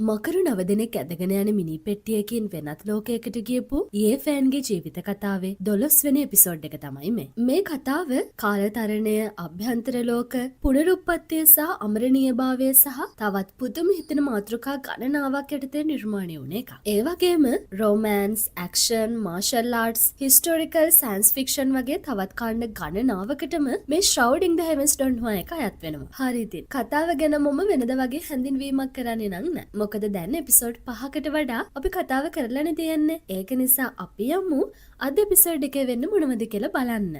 මකරු 9 දෙනෙක් ඇදගෙන යන මිනි පෙට්ටියකින් වෙනත් ලෝකයකට ගියපු ඒ ෆෑන්ගේ ජීවිත කතාවේ 12 වෙනි එපිසෝඩ් එක තමයි මේ. මේ කතාව කාලතරණය, අභ්‍යන්තර ලෝක, පුනරුත්පත්තිය සහ අමරණීයභාවය සහ තවත් පුදුම හිතෙන මාතෘකා ගණනාවක් යටතේ නිර්මාණය වුණ එකක්. ඒ වගේම romance, action, martial arts, historical, science fiction වගේ තවත් කාණ්ඩ ගණනාවකටම මේ Shrouding the Heavens Don't Know එක අයත් වෙනවා. හරි ඉතින් කතාව ගැන මම වෙනද වගේ හැඳින්වීමක් කරන්නේ නෑ. මොකද දැන් එපිසෝඩ් 5කට වඩා අපි කතාව කරලානේ තියෙන්නේ. ඒක නිසා අපි යමු අද එපිසෝඩ් එකේ වෙන්න මොනවද කියලා බලන්න.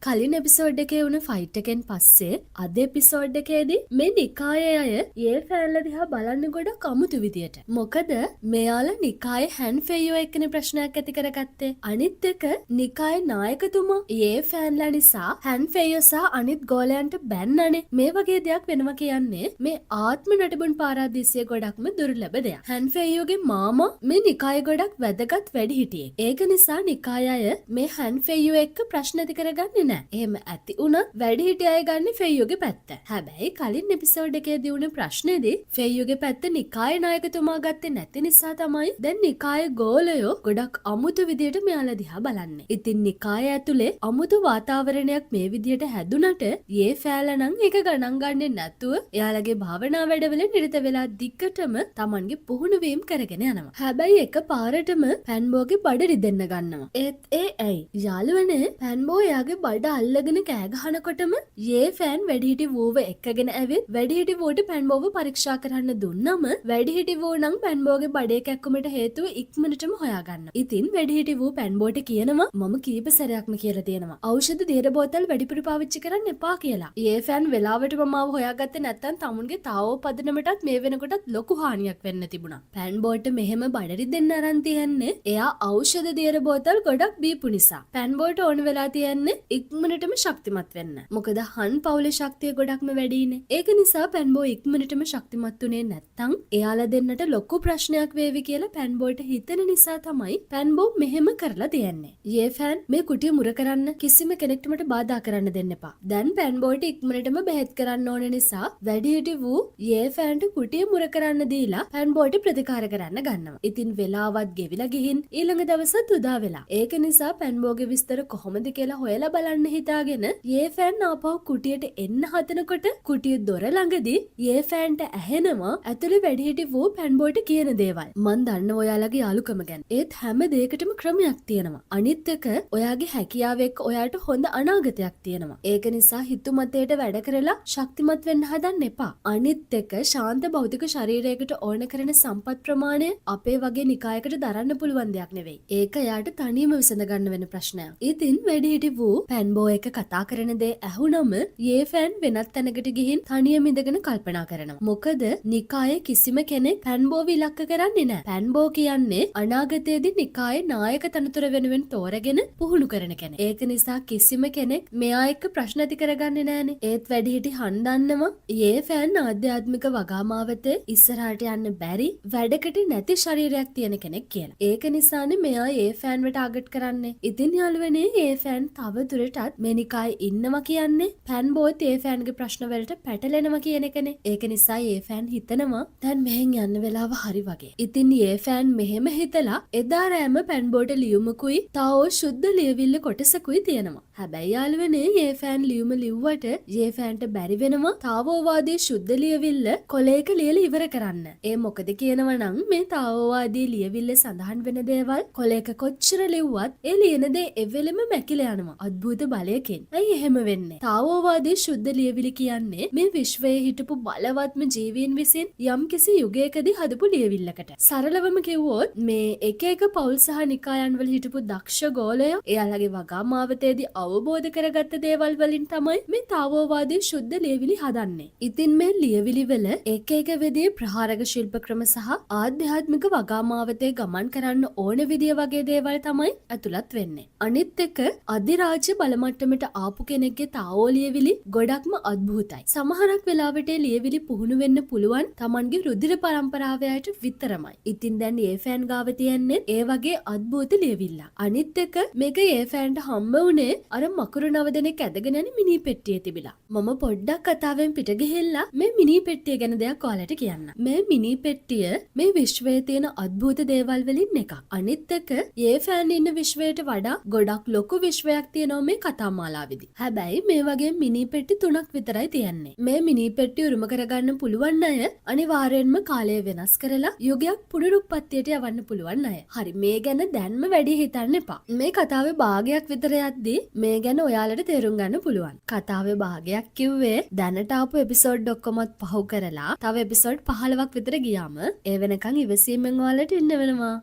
කලින් එපිසෝඩ් එකේ වුණ ෆයිට් එකෙන් පස්සේ අද එපිසෝඩ් එකේදී මේ නිකායේ අය ඒ ෆෑන්ලා දිහා බලන්න ගොඩක් අමුතු විදියට. මොකද මෙයාලා නිකායේ hän ෆෙයෝ එක්කනේ ප්‍රශ්නයක් ඇති කරගත්තේ. අනිත් එක නිකායේ නායකතුමා ඒ ෆෑන්ලා නිසා hän ෆෙයෝ සහ අනිත් ගෝලයන්ට බැන්නනේ. මේ වගේ දෙයක් වෙනවා කියන්නේ මේ ආත්ම නටබුන් පාරාදීසිය ගොඩක්ම දුර්ලභ දෙයක්. hän ෆෙයෝගේ මාමා මේ නිකායේ ගොඩක් වැදගත් වැඩිහිටියෙක්. ඒක නිසා නිකාය අය මේ hän ෆෙයෝ එක්ක ප්‍රශ්න ඇති කරගන්නේ නෑ. එහෙම ඇති වුණත් වැඩිහිටිය අය ගන්න ෆෙයෝගේ පැත්ත. හැබැයි කලින් එපිසෝඩ් එකේදී වුණ ප්‍රශ්නේදී ෆෙයෝගේ පැත්ත නිකායේ නායකතුමා ගත්තේ නැති නිසා තමයි දැන් නිකායේ ගෝලයෝ ගොඩක් අමුතු විදියට මෙයාලා දිහා බලන්නේ. ඉතින් නිකාය ඇතුලේ අමුතු වාතාවරණයක් මේ විදියට හැදුනට යේ ෆෑලා නම් ඒක ගණන් ගන්නේ නැතුව එයාලගේ භාවනා වැඩවල නිරත වෙලා දිග්ගටම Tamanගේ පුහුණු වීම කරගෙන යනවා. හැබැයි එක පාරටම පැන්බෝගේ බඩ රිදෙන්න ගන්නවා. ඒත් ඒ ඇයි? යාළුවනේ පැන්බෝ එයාගේ බඩ අල්ලගෙන කෑ ගහනකොටම යේ ෆෑන් වැඩිහිටි වූව එක්කගෙන ඇවිත් වැඩිහිටි වූට පැන්බෝව පරීක්ෂා කරන්න දුන්නම වැඩිහිටි වූ නම් පැන්බෝගේ බඩේ කැක්කුමට හේතුව ඉක්මනටම හොයාගන්න. ඉතින් වැඩිහිටි වූ පැන්බෝට කියනවා මම කීප සැරයක්ම කියලා තියෙනවා ඖෂධ දියර බෝතල් වැඩිපුර පාවිච්චි කරන්න එපා කියලා. යේ ෆෑන් වෙලාවටම මාව හොයාගත්තේ නැත්නම් තමුන්ගේ තාවෝ පදනමටත් මේ වෙනකොටත් ලොකු හානියක් වෙන්න තිබුණා. පැන්බෝට මෙහෙම බඩ රිදෙන්න අරන් තියන්නේ එයා ඖෂධ දියර බෝතල් ගොඩක් බීපු නිසා. පැන්බෝට ඕන වෙලා තියන්නේ ඉක්මනටම ශක්තිමත් වෙන්න. මොකද හන්පවුලේ ශක්තිය ගොඩක්ම වැඩිනේ. ඒක නිසා පැන්බෝ ඉක්මනටම ශක්තිමත් උනේ නැත්තම් එයාලා දෙන්නට ලොකු ප්‍රශ්නයක් වේවි කියලා පැන්බෝට හිතෙන නිසා තමයි පැන්බෝ මෙහෙම කරලා තියන්නේ. යේ ෆෑන් මේ කුටිය මුර කරන්න කිසිම කෙනෙක්ට මට බාධා කරන්න දෙන්න එපා. දැන් පැන්බෝට ඉක්මනටම බෙහෙත් කරන්න ඕන නිසා වැඩිහිටි වූ යේ ෆෑන්ට කුටිය මුර කරන්න දීලා පැන්බෝට ප්‍රතිකාර කරන්න ගන්නවා. ඉතින් වෙලාවත් ගෙවිලා ගිහින් ඊළඟ දවසත් උදා වෙලා. ඒක නිසා පැන්බෝගේ විස්තර කොහොමද කියලා හොයලා බලන්න හිතාගෙන යේ ෆෑන් ආපහු කුටියට එන්න හදනකොට කුටිය දොර ළඟදී යේ ෆෑන්ට ඇහෙනවා ඇතුලේ වැඩිහිටි වූ පැන්බෝට කියන දේවල්. මන් දන්නවා ඔයාලගේ යාළුකම ගැන. ඒත් හැම දෙයකටම ක්‍රමයක් තියෙනවා. අනිත් එක ඔයාගේ හැකියාව එක්ක ඔයාට හොඳ අනාගතයක් තියෙනවා. ඒක නිසා හිතුමතේට වැඩ කරලා ශක්තිමත් වෙන්න හදන්න එපා. අනිත් එක ශාන්ත භෞතික ශරීරයකට ඕන කරන සම්පත් ප්‍රමාණය අපේ වගේ නිකායකට දරන්න පුළුවන් දෙයක් නෙවෙයි. ඒක එයාට තනියම විසඳ ගන්න වෙන ප්‍රශ්නයක්. ඉතින් වැඩිහිටි වූ පැන්බෝ එක කතා කරන දේ ඇහුනම යේ ෆෑන් වෙනත් තැනකට ගිහින් තනියම ඉඳගෙන කල්පනා කරනවා. මොකද නිකායේ කිසිම කෙනෙක් පැන්බෝව ඉලක්ක කරන්නේ නැහැ. පැන්බෝ කියන්නේ අනාගතයේදී නිකායේ නායක තනතුර වෙනුවෙන් තෝරගෙන පුහුණු කරන කෙනෙක්. ඒක නිසා කිසිම කෙනෙක් මෙයා එක්ක ප්‍රශ්න ඇති කරගන්නේ නැහනේ. ඒත් වැඩිහිටි හන්දන්නම යේ ෆෑන් ආධ්‍යාත්මික වගාමාවතේ ඉස්සරහට යන්න බැරි වැඩකට නැති ශරීරයක් තියෙන කෙනෙක් කියලා. ඒක නිසානේ මෙයා යේ ෆෑන්ව ටාගට් කරන්නේ. ඉතින් යාළුවනේ යේ ෆෑන් තව දුරටත් මේ නිකායේ ඉන්නවා කියන්නේ පැන්බෝත් ඒ ෆෑන්ගේ ප්‍රශ්න වලට පැටලෙනවා කියන එකනේ. ඒක නිසා ඒ ෆෑන් හිතනවා දැන් මෙහෙන් යන්න වෙලාව හරි වගේ. ඉතින් ඒ ෆෑන් මෙහෙම හිතලා එදා රෑම පැන්බෝට ලියුමකුයි තාවෝ සුද්ධ ලියවිල්ල කොටසකුයි තියෙනවා. හැබැයි යාළුවනේ ඒ ෆෑන් ලියුම ලිව්වට ඒ ෆෑන්ට බැරි වෙනවා තාවෝවාදී සුද්ධ ලියවිල්ල කොලයක ලියලා ඉවර කරන්න. ඒ මොකද කියනවා නම් මේ තාවෝවාදී ලියවිල්ල සඳහන් වෙන දේවල් කොලයක කොච්චර ලිව්වත් ඒ ලියන දේ එවෙලෙම මැකිලා යනවා. අద్භූත බලයකින්. ඇයි එහෙම වෙන්නේ? තාවෝවාදී සුද්ධ ලියවිලි කියන්නේ මේ විශ්වයේ හිටපු බලවත්ම ජීවීන් විසින් යම්කිසි යුගයකදී හදපු ලියවිල්ලකට. සරලවම කිව්වොත් මේ එක එක පවුල් සහ නිකායන් වල හිටපු දක්ෂ ගෝලයෝ එයාලගේ වගාමාවතේදී අවබෝධ කරගත්ත දේවල් වලින් තමයි මේ තාවෝවාදී සුද්ධ ලියවිලි හදන්නේ. ඉතින් මේ ලියවිලි වල එක එක විදිහේ ප්‍රහාරක ශිල්ප ක්‍රම සහ ආධ්‍යාත්මික වගාමාවතේ ගමන් කරන්න ඕන විදිය වගේ දේවල් තමයි ඇතුළත් වෙන්නේ. අනිත් එක අධිරාජ්‍ය බල බල මට්ටමට ආපු කෙනෙක්ගේ තාවෝ ලියවිලි ගොඩක්ම අද්භූතයි. සමහරක් වෙලාවට ලියවිලි පුහුණු වෙන්න පුළුවන් Tamanගේ රුධිර පරම්පරාවයට විතරමයි. ඉතින් දැන් ඒ ෆෑන් ගාව තියන්නේ ඒ වගේ අද්භූත ලියවිල්ල. අනිත් එක මේක ඒ ෆෑන්ට හම්බ වුණේ අර මකුරු 9 දෙනෙක් ඇදගෙන යන මිනි පෙට්ටියේ තිබිලා. මම පොඩ්ඩක් කතාවෙන් පිට ගිහිල්ලා මේ මිනි පෙට්ටිය ගැන දෙයක් ඔයාලට කියන්න. මේ මිනි පෙට්ටිය මේ විශ්වයේ තියෙන අද්භූත දේවල් වලින් එකක්. අනිත් එක ඒ ෆෑන් ඉන්න විශ්වයට වඩා ගොඩක් ලොකු විශ්වයක් තියෙනවා මේ කතා මාලාවේදී. හැබැයි මේ වගේ මිනි පෙට්ටි 3ක් විතරයි තියෙන්නේ. මේ මිනි පෙට්ටි උරුම කරගන්න පුළුවන් අය අනිවාර්යෙන්ම කාලය වෙනස් කරලා යුගයක් පුනරුත්පත්තියට යවන්න පුළුවන් අය. හරි මේ ගැන දැන්ම වැඩි හිතන්න එපා. මේ කතාවේ භාගයක් විතර යද්දී මේ ගැන ඔයාලට තේරුම් ගන්න පුළුවන්. කතාවේ භාගයක් කිව්වේ දැනට ආපු එපිසෝඩ් ඔක්කොමත් පහු කරලා තව එපිසෝඩ් 15ක් විතර ගියාම ඒ වෙනකන් ඉවසීමෙන් ඔයාලට ඉන්න වෙනවා.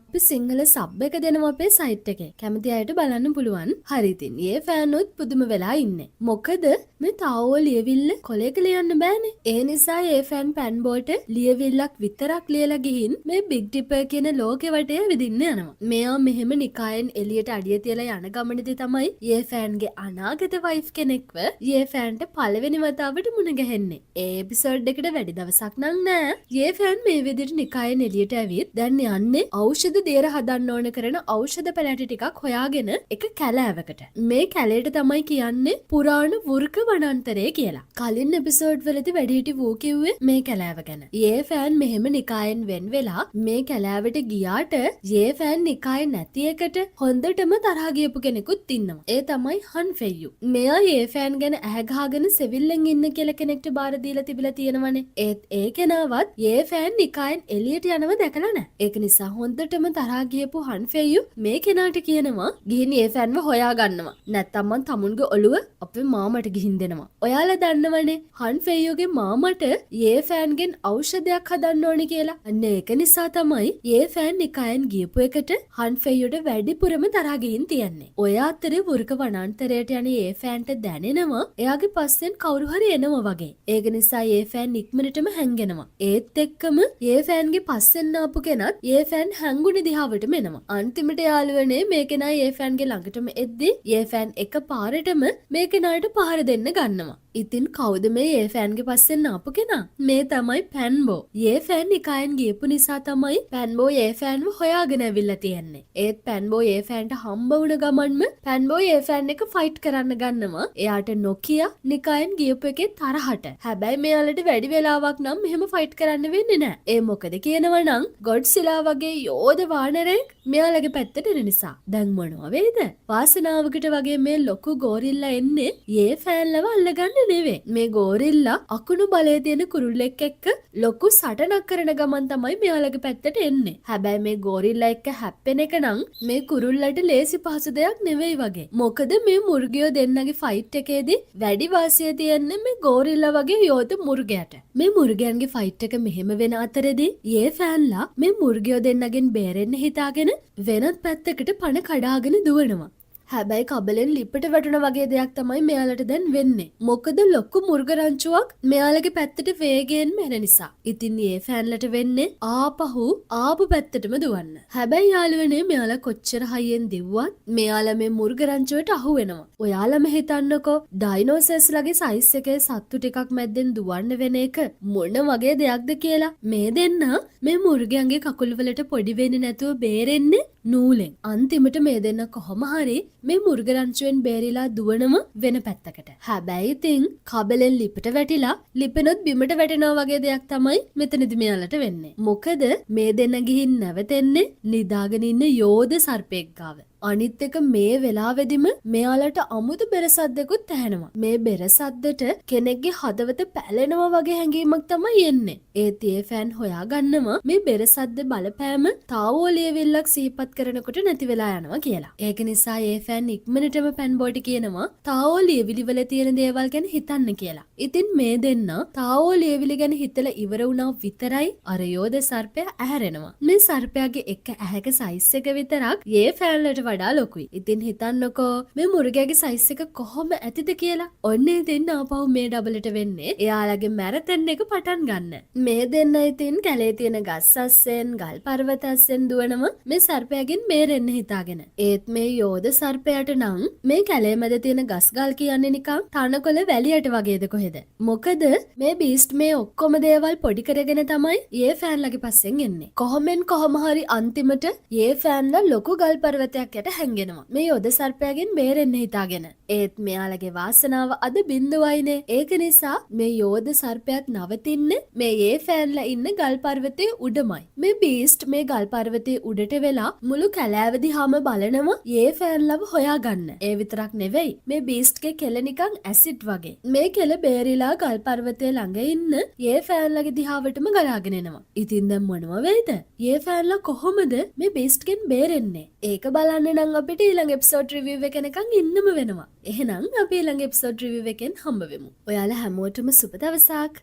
අපි සිංහල සබ් එක දෙනවා අපේ සයිට් එකේ. කැමති අයට බලන්න පුළුවන්. හරි ඉතින් මේ ෆෑන්නුත් පුදුම වෙලා ඉන්නේ. මොකද මේ තාවෝ ලියවිල්ල කොලේක ලියන්න බෑනේ. ඒ නිසා ඒ ෆෑන් පෑන් බෝට ලියවිල්ලක් විතරක් ලියලා ගිහින් මේ බිග් ටිපර් කියන ලෝකෙ වටේ විදින්න යනවා. මෙයා මෙහෙම නිකායෙන් එළියට අඩිය තියලා යන ගමනේදී තමයි ඒ ෆෑන්ගේ අනාගත වයිෆ් කෙනෙක්ව ඒ ෆෑන්ට පළවෙනි වතාවට මුණ ගැහෙන්නේ. ඒ එපිසෝඩ් එකට වැඩි දවසක් නම් නෑ. ඒ ෆෑන් මේ විදිහට නිකායෙන් එළියට ඇවිත් දැන් යන්නේ ඖෂධ දේර හදන්න ඕන කරන ඖෂධ පැලැටි ටිකක් හොයාගෙන එක කැලෑවකට. මේ කැලේට තමයි කියන්නේ පුරාණ වෘක වනාන්තරය කියලා. කලින් එපිසෝඩ් වලදී වැඩිහිටි වූ කිව්වේ මේ කැලෑව ගැන. ඒ ෆෑන් මෙහෙම නිකායෙන් වෙන් වෙලා මේ කැලෑවට ගියාට ඒ ෆෑන් නිකායේ නැති එකට හොඳටම තරහ ගියපු කෙනෙකුත් ඉන්නවා. ඒ තමයි හන්ෆෙයු. මෙයා ඒ ෆෑන් ගැන ඇහැගහගෙන සෙවිල්ලෙන් ඉන්න කියලා කෙනෙක්ට බාර දීලා තිබිලා තියෙනවනේ. ඒත් ඒ කෙනාවත් ඒ ෆෑන් නිකායෙන් එළියට යනව දැකලා නැහැ. ඒක නිසා හොඳටම තරහ ගියපු Han ෆෙයු මේ කෙනාට කියනවා ගිහින් ඒ ෆෑන්ව හොයා ගන්නවා. නැත්තම් මං තමුන්ගේ ඔළුව අපේ මාමට ගිහින් දෙනවා. ඔයාලා දන්නවනේ Han ෆෙයුගේ මාමට ඒ ෆෑන්ගෙන් ඖෂධයක් හදන්න ඕනේ කියලා. අන්න ඒක නිසා තමයි ඒ ෆෑන් නිකායෙන් ගියපු එකට Han ෆෙයුට වැඩිපුරම තරහ ගිහින් තියන්නේ. ඔය අතරේ වෘක වනාන්තරයට යන ඒ ෆෑන්ට දැනෙනවා එයාගේ පස්සෙන් කවුරු හරි එනවා වගේ. ඒක නිසා ඒ ෆෑන් ඉක්මනටම හැංගෙනවා. ඒත් එක්කම ඒ ෆෑන්ගේ පස්සෙන් ආපු කෙනත් ඒ ෆෑන් හැංගුනේ දිහාවටම එනවා. අන්තිමට යාළුවනේ මේ කෙනා ඒ ෆෑන්ගේ ළඟටම එද්දි ඒ ෆෑන් එක පාරටම මේ කෙනාට පහර දෙන්න ගන්නවා. ඉතින් කවුද මේ ඒ ෆෑන්ගේ පස්සෙන් ආපු කෙනා? මේ තමයි පැන්බෝ. ඒ ෆෑන් නිකායෙන් ගියපු නිසා තමයි පැන්බෝ ඒ ෆෑන්ව හොයාගෙන ඇවිල්ලා තියෙන්නේ. ඒත් පැන්බෝ ඒ ෆෑන්ට හම්බ වුණ ගමන්ම පැන්බෝ ඒ ෆෑන් එක ෆයිට් කරන්න ගන්නවා. එයාට නොකිය නිකායෙන් ගියපු එකේ තරහට. හැබැයි මෙයාලට වැඩි වෙලාවක් නම් මෙහෙම ෆයිට් කරන්න වෙන්නේ නැහැ. ඒ මොකද කියනවා නම් ගොඩ්සිලා වගේ යෝධ වානරෙක් මෙයාලගේ පැත්තට එන නිසා. දැන් මොනවා වේද? වාසනාවකට වගේ මේ ලොකු ගෝරිල්ලා එන්නේ ඒ ෆෑන්ලව අල්ලගන්න නෙවෙයි. මේ ගෝරිල්ලා අකුණු බලය තියෙන කුරුල්ලෙක් එක්ක ලොකු සටනක් කරන ගමන් තමයි මෙයාලගේ පැත්තට එන්නේ. හැබැයි මේ ගෝරිල්ලා එක්ක හැප්පෙන එක නම් මේ කුරුල්ලට ලේසි පහසු දෙයක් නෙවෙයි වගේ. මොකද මේ මුර්ගයෝ දෙන්නගේ ෆයිට් එකේදී වැඩි වාසිය තියන්නේ මේ ගෝරිල්ලා වගේ යෝධ මුර්ගයාට. මේ මුර්ගයන්ගේ ෆයිට් එක මෙහෙම වෙන අතරේදී ඒ ෆෑන්ලා මේ මුර්ගයෝ දෙන්නගෙන් බේරෙන්න හිතාගෙන වෙනත් පැත්තකට පණ කඩාගෙන දුවනවා. හැබැයි කබලෙන් ලිප්පට වැටුණ වගේ දෙයක් තමයි මෙයාලට දැන් වෙන්නේ. මොකද ලොකු මුර්ග රංචුවක් මෙයාලගේ පැත්තට වේගයෙන් එන නිසා. ඉතින් මේ ෆෑන්ලට වෙන්නේ ආපු පැත්තටම දුවන්න. හැබැයි යාළුවනේ මෙයාලා කොච්චර හයියෙන් දිව්වත් මෙයාලා මේ මුර්ග රංචුවට අහු වෙනවා. ඔයාලම හිතන්නකෝ ඩයිනෝසර්ස්ලාගේ සයිස් එකේ සත්තු ටිකක් මැද්දෙන් දුවන්න වෙන එක මොන වගේ දෙයක්ද කියලා. මේ දෙන්න මේ මුර්ගයන්ගේ කකුල් වලට පොඩි වෙන්නේ නැතුව බේරෙන්නේ නූලෙන්. අන්තිමට මේ දෙන්න කොහොම හරි මේ මුර්ග රංචුවෙන් බේරිලා දුවනම වෙන පැත්තකට. හැබැයි ඉතින් කබලෙන් ලිපට වැටිලා ලිපෙනොත් බිමට වැටෙනවා වගේ දෙයක් තමයි මෙතනදි මෙයාලට වෙන්නේ. මොකද මේ දෙන්න ගිහින් නැවතෙන්නේ නිදාගෙන ඉන්න යෝධ සර්පෙක් ගාව. අනිත් එක මේ වෙලාවෙදිම මෙයාලට අමුතු බෙරසද්දකුත් ඇහෙනවා. මේ බෙරසද්දට කෙනෙක්ගේ හදවත පැලෙනවා වගේ හැඟීමක් තමයි එන්නේ. ඒත් ඒ ෆෑන් හොයාගන්නවා මේ බෙරසද්ද බලපෑම තාවෝ ලියවිල්ලක් සිහිපත් කරනකොට නැති වෙලා යනවා කියලා. ඒක නිසා ඒ ෆෑන් ඉක්මනටම පැන්බෝට කියනවා තාවෝ ලියවිලි වල තියෙන දේවල් ගැන හිතන්න කියලා. ඉතින් මේ දෙන්න තාවෝ ලියවිලි ගැන හිතලා ඉවර වුණා විතරයි අර යෝධ සර්පයා ඇහැරෙනවා. මේ සර්පයාගේ එක ඇහැක සයිස් එක විතරක් ඒ ෆෑන්ලට වඩා ලොකුයි. ඉතින් හිතන්නකෝ මේ මුර්ගයාගේ සයිස් එක කොහොම ඇතිද කියලා. ඔන්න ඉතින් ආපහු මේ ඩබලට වෙන්නේ එයාලගේ මැරතන් එක පටන් ගන්න. මේ දෙන්න ඉතින් කැලේ තියෙන ගස් අස්සෙන් ගල් පර්වත අස්සෙන් දුවනම මේ සර්පයාගෙන් බේරෙන්න හිතාගෙන. ඒත් මේ යෝධ සර්පයාට නම් මේ කැලේ මැද තියෙන ගස් ගල් කියන්නේ නිකන් තනකොළ වැලියට වගේද කොහෙද? මොකද මේ බීස්ට් මේ ඔක්කොම දේවල් පොඩි කරගෙන තමයි ඒ ෆෑන්ලගේ පස්සෙන් එන්නේ. කොහොමෙන් කොහොම හරි අන්තිමට ඒ ෆෑන්ලා ලොකු ගල් පර්වතයක් යට හැංගෙනවා. මේ යෝධ සර්පයාගෙන් බේරෙන්න හිතාගෙන. ඒත් මෙයාලගේ වාසනාව අද බිඳුවයිනේ. ඒක නිසා මේ යෝධ සර්පයාත් නවතින්නේ මේ ඒ ෆෑන්ලා ඉන්න ගල් පර්වතයේ උඩමයි. මේ බීස්ට් මේ ගල් පර්වතයේ උඩට වෙලා මුළු කැලෑව දිහාම බලනවා ඒ ෆෑන්ලව හොයාගන්න. ඒ විතරක් නෙවෙයි මේ බීස්ට්ගේ කෙල නිකන් ඇසිඩ් වගේ. මේ කෙල බේරිලා ගල් පර්වතයේ ළඟ ඉන්න ඒ ෆෑන්ලගේ දිහාවටම ගලාගෙන එනවා. ඉතින් දැන් මොනව වෙයිද? ඒ ෆෑන්ලා කොහොමද මේ බීස්ට්ගෙන් බේරෙන්නේ? ඒක බලන්න නම් අපිට ඊළඟ එපිසෝඩ් රිවිව් එක එනකන් ඉන්නම වෙනවා. එහෙනම් අපි ඊළඟ එපිසෝඩ් රිවිව් එකෙන් හම්බ වෙමු. ඔයාලා හැමෝටම සුබ දවසක්.